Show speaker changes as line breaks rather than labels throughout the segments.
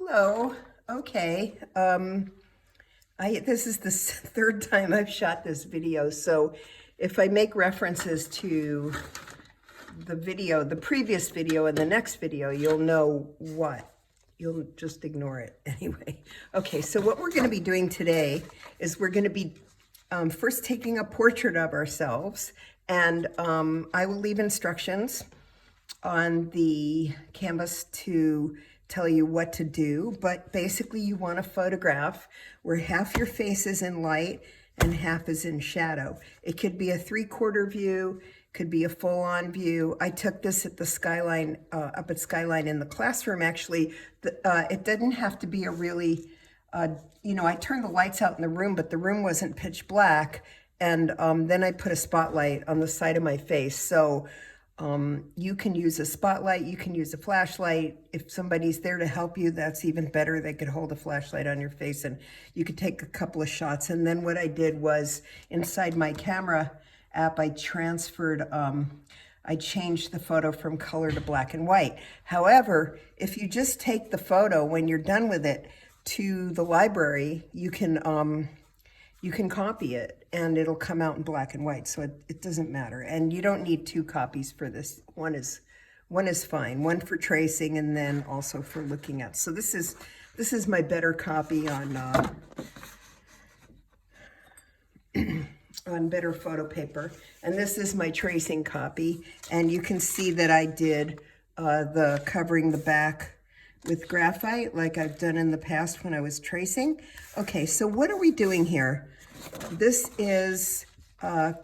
Hello. Okay. This is the third time I've shot this video, so if I make references to the video, the previous video and the next video, you'll know what. You'll just ignore it anyway. Okay, so what we're going to be doing today is we're going to be first taking a portrait of ourselves, and I will leave instructions on the canvas to tell you what to do, but basically you want a photograph where half your face is in light and half is in shadow. It could be a 3/4 view, could be a full-on view. I took this at the Skyline, up at Skyline in the classroom actually. It didn't have to be a really, I turned the lights out in the room, but the room wasn't pitch black, and then I put a spotlight on the side of my face. So you can use a spotlight, you can use a flashlight. If somebody's there to help you, that's even better. They could hold a flashlight on your face and you could take a couple of shots. And then what I did was inside my camera app, I transferred, I changed the photo from color to black and white. However, if you just take the photo when you're done with it to the library, you can copy it and it'll come out in black and white, so it doesn't matter. And you don't need 2 copies for this. One is fine. One for tracing and then also for looking at. So this is my better copy on on better photo paper, and this is my tracing copy. And you can see that I did the covering the back with graphite like I've done in the past when I was tracing. Okay, so what are we doing here? This is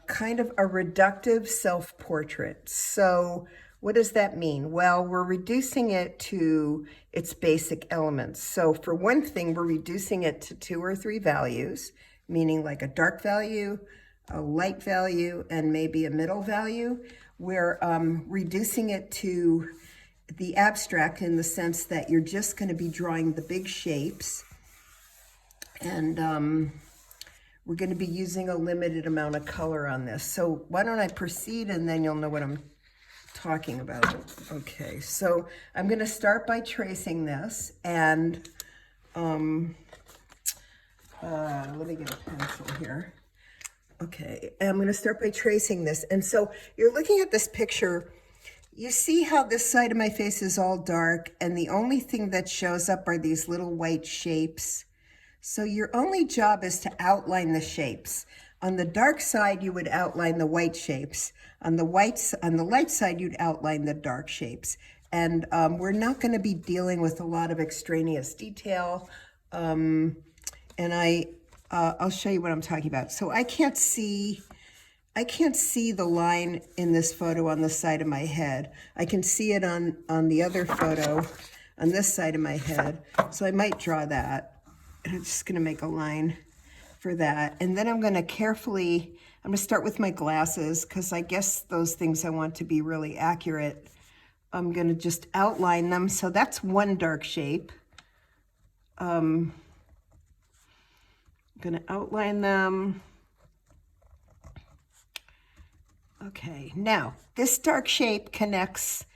kind of a reductive self-portrait. So what does that mean? Well, we're reducing it to its basic elements. So for one thing, we're reducing it to 2 or 3 values, meaning like a dark value, a light value, and maybe a middle value. We're reducing it to the abstract in the sense that you're just going to be drawing the big shapes, and we're going to be using a limited amount of color on this. So why don't I proceed and then you'll know what I'm talking about. Okay, so I'm going to start by tracing this, and let me get a pencil here. Okay, I'm going to start by tracing this. And so you're looking at this picture. You see how this side of my face is all dark, and the only thing that shows up are these little white shapes. So your only job is to outline the shapes. On the dark side, you would outline the white shapes. On the light side, you'd outline the dark shapes. And we're not going to be dealing with a lot of extraneous detail. And I'll show you what I'm talking about. So I can't see the line in this photo on the side of my head. I can see it on the other photo on this side of my head. So I might draw that. And I'm just going to make a line for that. And then I'm going to start with my glasses, because I guess those things I want to be really accurate. I'm going to just outline them. So that's one dark shape. I'm going to outline them. Okay, now this dark shape connects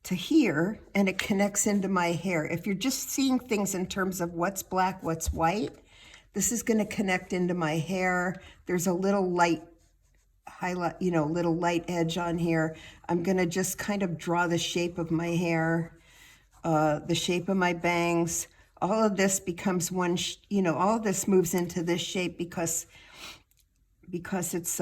to here, and it connects into my hair. If you're just seeing things in terms of what's black, what's white, this is going to connect into my hair. There's a little light highlight, little light edge on here. I'm going to just kind of draw the shape of my hair, the shape of my bangs. All of this becomes one, all of this moves into this shape because it's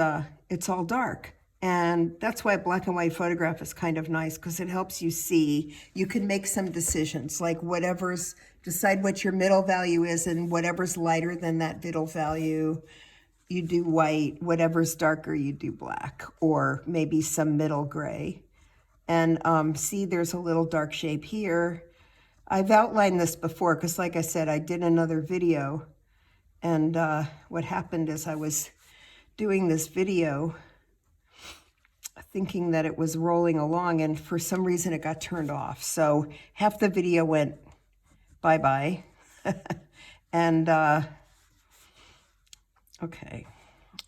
all dark. And that's why a black and white photograph is kind of nice, because it helps you see. You can make some decisions, like decide what your middle value is, and whatever's lighter than that middle value, you do white. Whatever's darker, you do black, or maybe some middle gray. And see, there's a little dark shape here. I've outlined this before, because like I said, I did another video. And what happened is I was doing this video thinking that it was rolling along, and for some reason it got turned off. So half the video went bye-bye. And okay,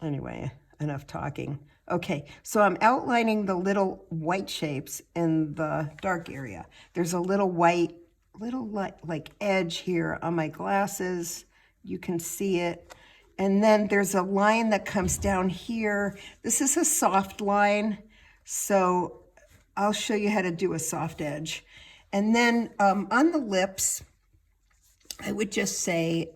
anyway, enough talking. Okay, so I'm outlining the little white shapes in the dark area. There's a little white little like edge here on my glasses. You can see it. And then there's a line that comes down here. This is a soft line, so I'll show you how to do a soft edge. And then on the lips, I would just say,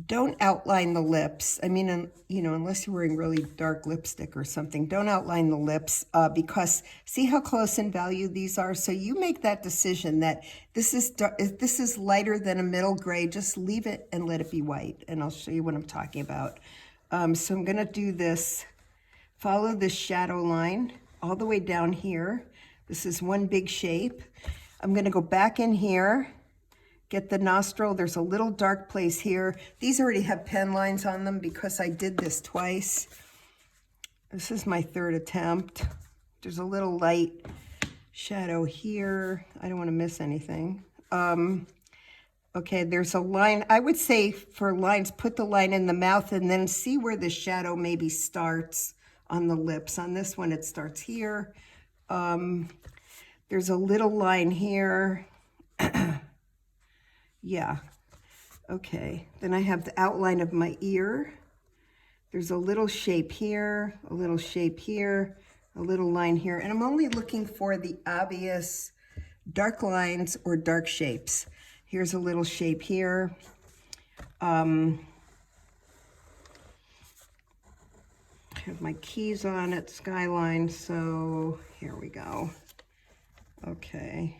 don't outline the lips. I mean, you know, unless you're wearing really dark lipstick or something, don't outline the lips because see how close in value these are? So you make that decision that this is lighter than a middle gray, just leave it and let it be white. And I'll show you what I'm talking about. So I'm gonna do this, follow this shadow line all the way down here. This is one big shape. I'm gonna go back in here, get the nostril. There's a little dark place here. These already have pen lines on them because I did this twice. This is my third attempt. There's a little light shadow here. I don't want to miss anything. Okay, there's a line. I would say for lines, put the line in the mouth and then see where the shadow maybe starts on the lips. On this one, it starts here. There's a little line here. Yeah, okay. Then I have the outline of my ear. There's a little shape here, a little shape here, a little line here. And I'm only looking for the obvious dark lines or dark shapes. Here's a little shape here. I have my keys on it, skyline, so here we go. Okay,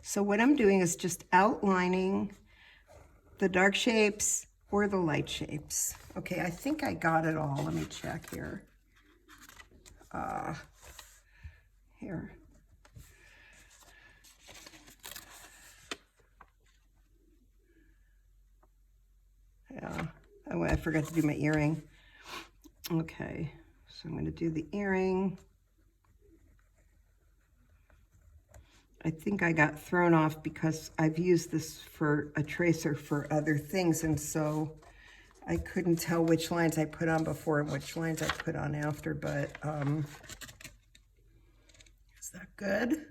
so what I'm doing is just outlining the dark shapes or the light shapes. Okay, I think I got it all. Let me check here. Here. Yeah, oh, I forgot to do my earring. Okay, so I'm gonna do the earring. I think I got thrown off because I've used this for a tracer for other things, and so I couldn't tell which lines I put on before and which lines I put on after, but is that good?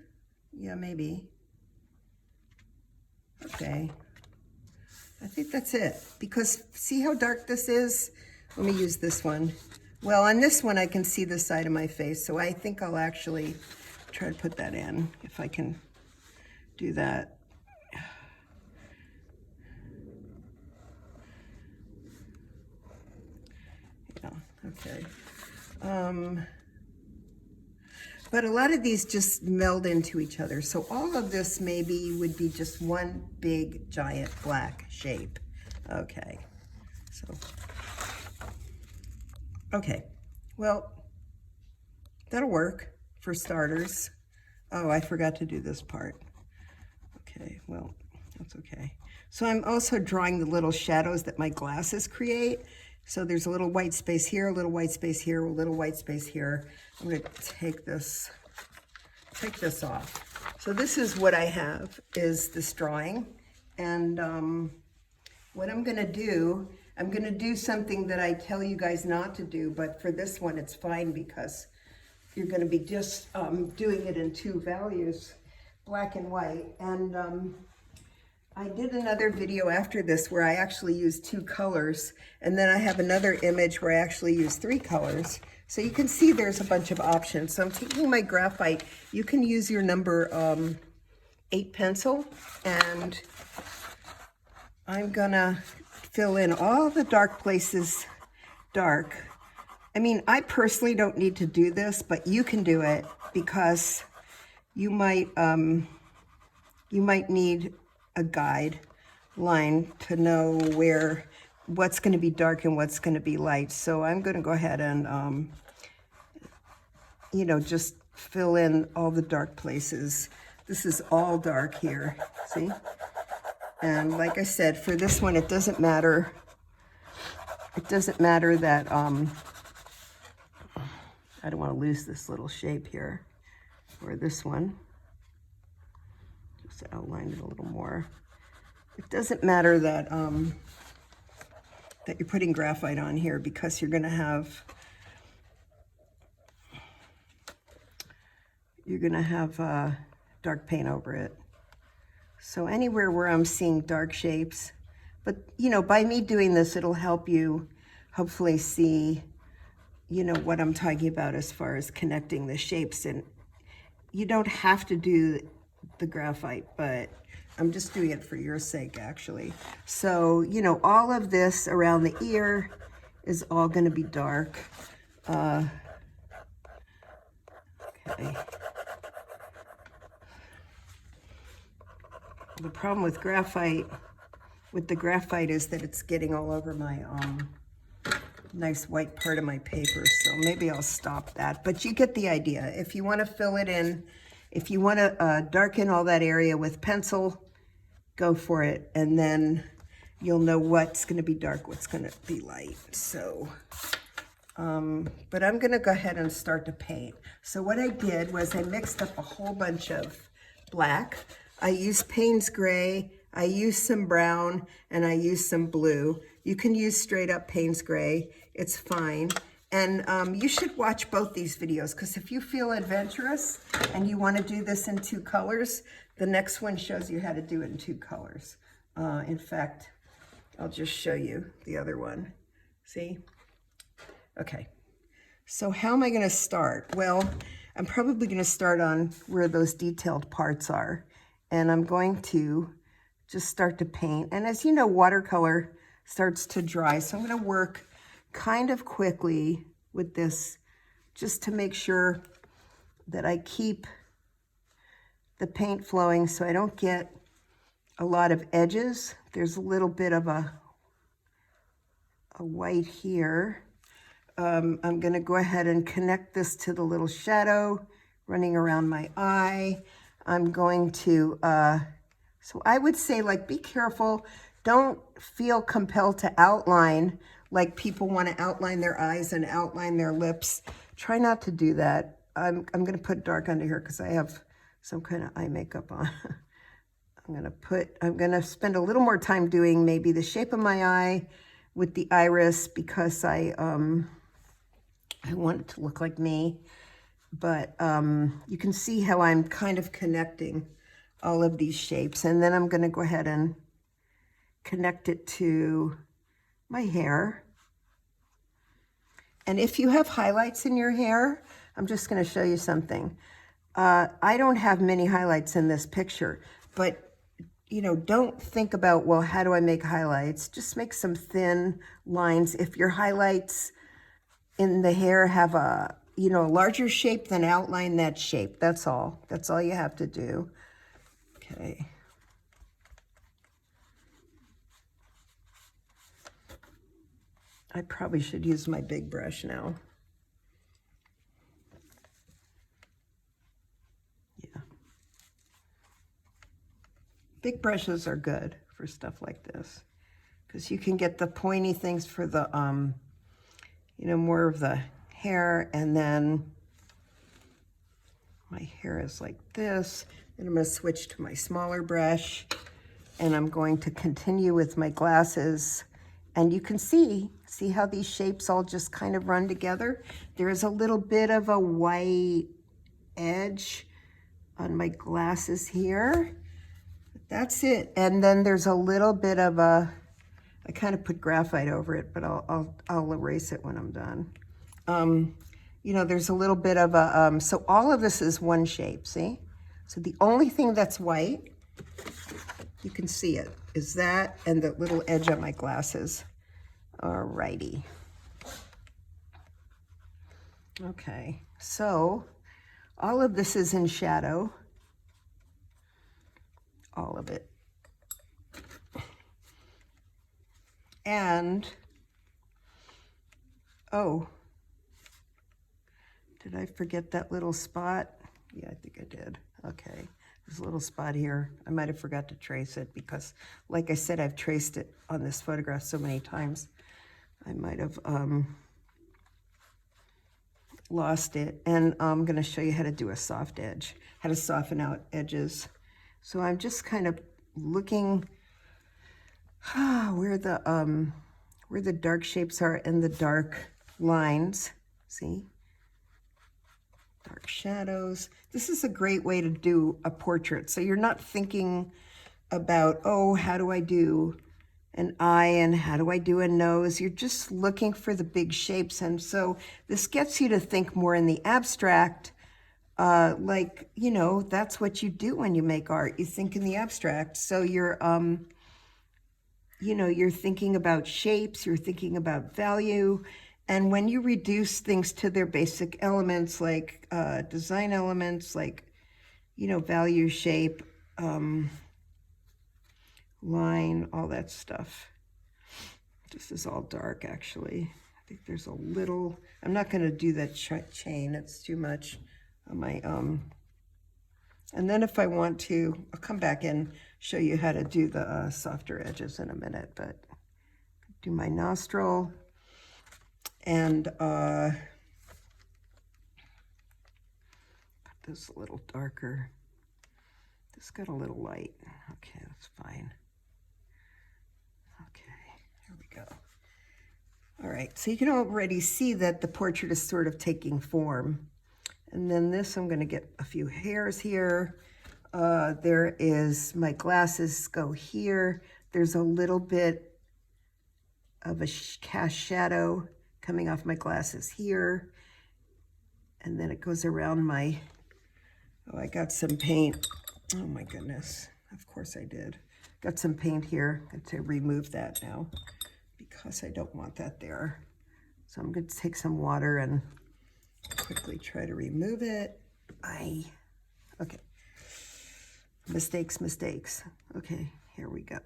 Yeah, maybe. Okay. I think that's it, because see how dark this is? Let me use this one. Well, on this one, I can see the side of my face, so I think I'll actually try to put that in if I can do that. Yeah, okay. But a lot of these just meld into each other. So all of this maybe would be just one big giant black shape. Okay, so, okay, well, that'll work for starters. Oh, I forgot to do this part. Okay, well, that's okay. So I'm also drawing the little shadows that my glasses create. So there's a little white space here, a little white space here, a little white space here. I'm gonna take this off. So this is what I have, is this drawing. And what I'm gonna do something that I tell you guys not to do, but for this one it's fine because you're gonna be just doing it in two values, black and white. And I did another video after this where I actually used 2 colors, and then I have another image where I actually use 3 colors. So you can see there's a bunch of options. So I'm taking my graphite. You can use your number 8 pencil, and I'm gonna fill in all the dark places dark. I mean, I personally don't need to do this, but you can do it because you might need a guide line to know what's going to be dark and what's going to be light. So I'm going to go ahead and, you know, just fill in all the dark places. This is all dark here, see? And like I said, for this one, it doesn't matter. It doesn't matter that, I don't want to lose this little shape here, or this one. Just outline it a little more. It doesn't matter that that you're putting graphite on here, because you're going to have dark paint over it. So anywhere where I'm seeing dark shapes, but you know, by me doing this, it'll help you hopefully see, you know, what I'm talking about as far as connecting the shapes. And you don't have to do the graphite, but I'm just doing it for your sake, actually. So, you know, all of this around the ear is all going to be dark. Okay. The problem with the graphite is that it's getting all over my nice white part of my paper, so maybe I'll stop that. But you get the idea. If you want to fill it in, if you want to darken all that area with pencil, go for it, and then you'll know what's going to be dark, what's going to be light. So, but I'm going to go ahead and start to paint. So what I did was I mixed up a whole bunch of black. I used Payne's Gray, I used some brown, and I used some blue. You can use straight up Payne's Gray, it's fine. And you should watch both these videos, because if you feel adventurous and you want to do this in 2 colors, the next one shows you how to do it in 2 colors. In fact, I'll just show you the other one. See? Okay. So how am I going to start? Well, I'm probably going to start on where those detailed parts are. And I'm going to just start to paint. And as you know, watercolor starts to dry. So I'm going to work kind of quickly with this just to make sure that I keep the paint flowing so I don't get a lot of edges. There's a little bit of a white here. I'm going to go ahead and connect this to the little shadow running around my eye. I'm going to, so I would say, like, be careful. Don't feel compelled to outline like people want to outline their eyes and outline their lips. Try not to do that. I'm going to put dark under here because I have some kind of eye makeup on. I'm going to spend a little more time doing maybe the shape of my eye with the iris because I want it to look like me. But you can see how I'm kind of connecting all of these shapes. And then I'm going to go ahead and connect it to my hair. And if you have highlights in your hair, I'm just going to show you something. I don't have many highlights in this picture, but you know, don't think about, well, how do I make highlights? Just make some thin lines. If your highlights in the hair have a, you know, a larger shape, then outline that shape. That's all. That's all you have to do. Okay. I probably should use my big brush now. Yeah. Big brushes are good for stuff like this because you can get the pointy things for the, you know, more of the hair, and then my hair is like this. And I'm going to switch to my smaller brush, and I'm going to continue with my glasses. And you can see how these shapes all just kind of run together. There is a little bit of a white edge on my glasses here. That's it. And then there's a little bit of a, I kind of put graphite over it, but I'll erase it when I'm done. You know, there's a little bit of a, so all of this is one shape, see? So the only thing that's white, you can see it, is that and the little edge on my glasses. Alrighty. Okay, so all of this is in shadow. All of it. And, oh, did I forget that little spot? Yeah, I think I did. Okay, there's a little spot here. I might have forgot to trace it because, like I said, I've traced it on this photograph so many times. I might have lost it. And I'm going to show you how to do a soft edge, how to soften out edges. So I'm just kind of looking where the dark shapes are and the dark lines. See? Dark shadows. This is a great way to do a portrait. So you're not thinking about, oh, how do I do an eye and how do I do a nose? You're just looking for the big shapes. And so this gets you to think more in the abstract, like, you know, that's what you do when you make art. You think in the abstract. So you're, you know, you're thinking about shapes, you're thinking about value. And when you reduce things to their basic elements, like design elements, like, you know, value, shape, line, all that stuff. This is all dark, actually. I think there's a little, I'm not going to do that chain. It's too much on my, and then if I want to, I'll come back and show you how to do the softer edges in a minute, but do my nostril and put this a little darker. This got a little light. Okay, that's fine. Okay, here we go. All right, so you can already see that the portrait is sort of taking form. And then this, I'm gonna get a few hairs here. There is, my glasses go here. There's a little bit of a cast shadow coming off my glasses here. And then it goes around my, oh, I got some paint. Oh my goodness, of course I did. Got some paint here. Got to remove that now because I don't want that there. So I'm going to take some water and quickly try to remove it. Okay. Mistakes. Okay, here we go.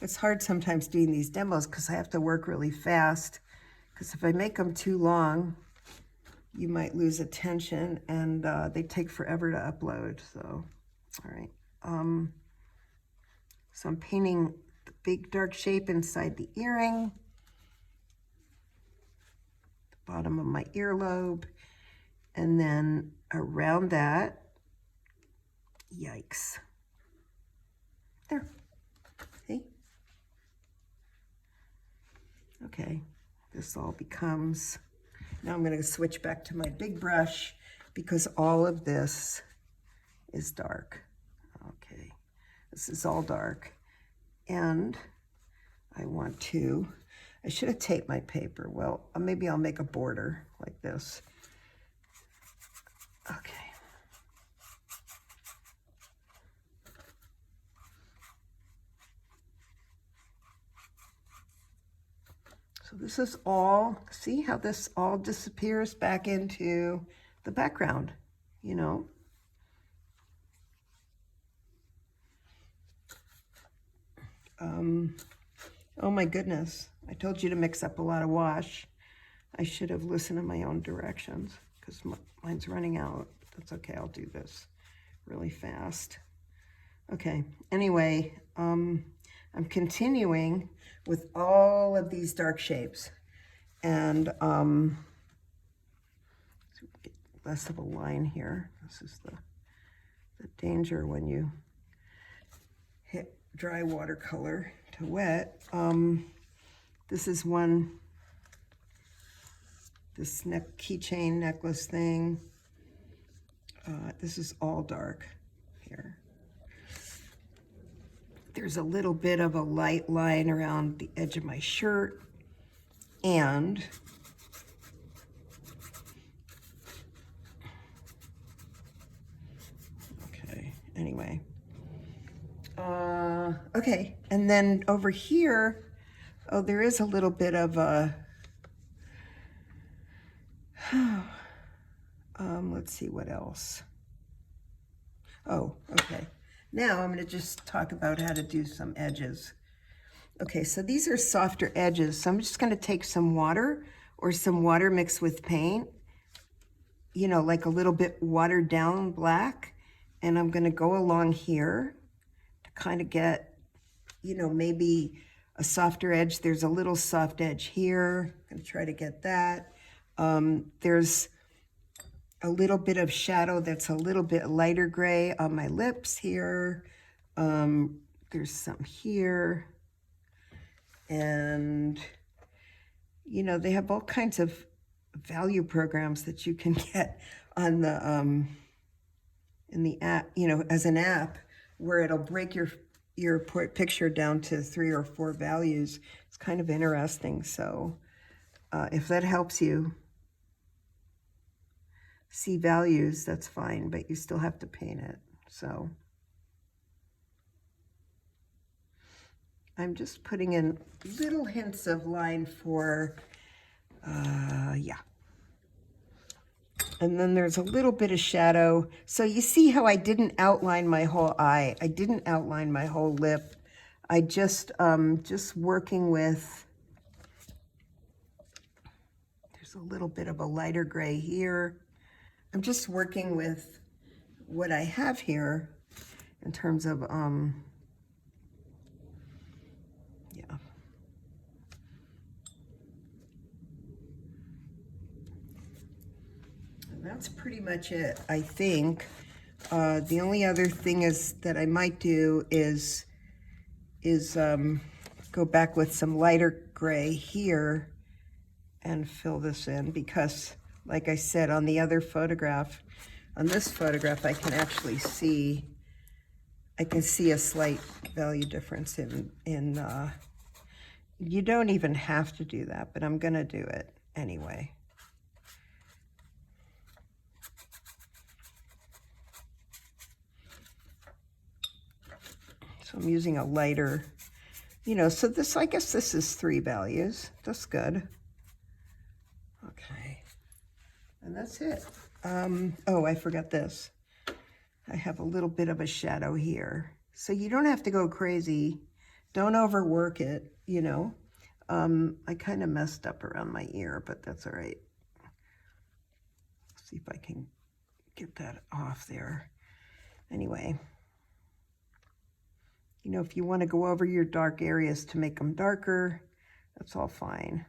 It's hard sometimes doing these demos because I have to work really fast, because if I make them too long, you might lose attention, and they take forever to upload. So, all right. So I'm painting the big dark shape inside the earring, the bottom of my earlobe, and then around that, yikes. There, see? Okay, this all becomes, now I'm gonna switch back to my big brush because all of this is dark. Okay, this is all dark. And I want to, I should have taped my paper. Well, maybe I'll make a border like this. Okay. So this is all, see how this all disappears back into the background, you know? Oh my goodness, I told you to mix up a lot of wash. I should have listened to my own directions because mine's running out. That's okay, I'll do this really fast. Okay, anyway, I'm continuing with all of these dark shapes, and get less of a line here. This is the danger when you hit dry watercolor to wet. This is one, this keychain necklace thing. This is all dark here. There's a little bit of a light line around the edge of my shirt, and okay, anyway. Okay, and then over here, oh, there is a little bit of a, let's see what else. Oh, okay. Now I'm going to just talk about how to do some edges. Okay, so these are softer edges. So I'm just going to take some water or some water mixed with paint, you know, like a little bit watered down black. And I'm going to go along here to kind of get, you know, maybe a softer edge. There's a little soft edge here. I'm going to try to get that. There's a little bit of shadow that's a little bit lighter gray on my lips here. There's some here. And, you know, they have all kinds of value programs that you can get on the, in the app, you know, as an app, where it'll break your your picture down to 3 or 4 values. It's kind of interesting. So if that helps you see values, that's fine, but you still have to paint it. So I'm just putting in little hints of line for, yeah. And then there's a little bit of shadow. So you see how I didn't outline my whole eye. I didn't outline my whole lip. I just working with, there's a little bit of a lighter gray here. I'm just working with what I have here in terms of, yeah. And that's pretty much it, I think. The only other thing is that I might do is go back with some lighter gray here and fill this in, because like I said on the other photograph, on this photograph I can actually see, I can see a slight value difference in you don't even have to do that, but I'm gonna do it anyway. So I'm using a lighter, you know, so this, I guess this is 3 values. That's good. Okay, and that's it. Oh, I forgot this. I have a little bit of a shadow here. So you don't have to go crazy. Don't overwork it, you know. I kind of messed up around my ear, but that's all right. See if I can get that off there. Anyway, you know, if you want to go over your dark areas to make them darker, that's all fine.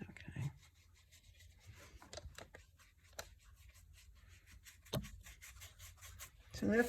Okay. So that's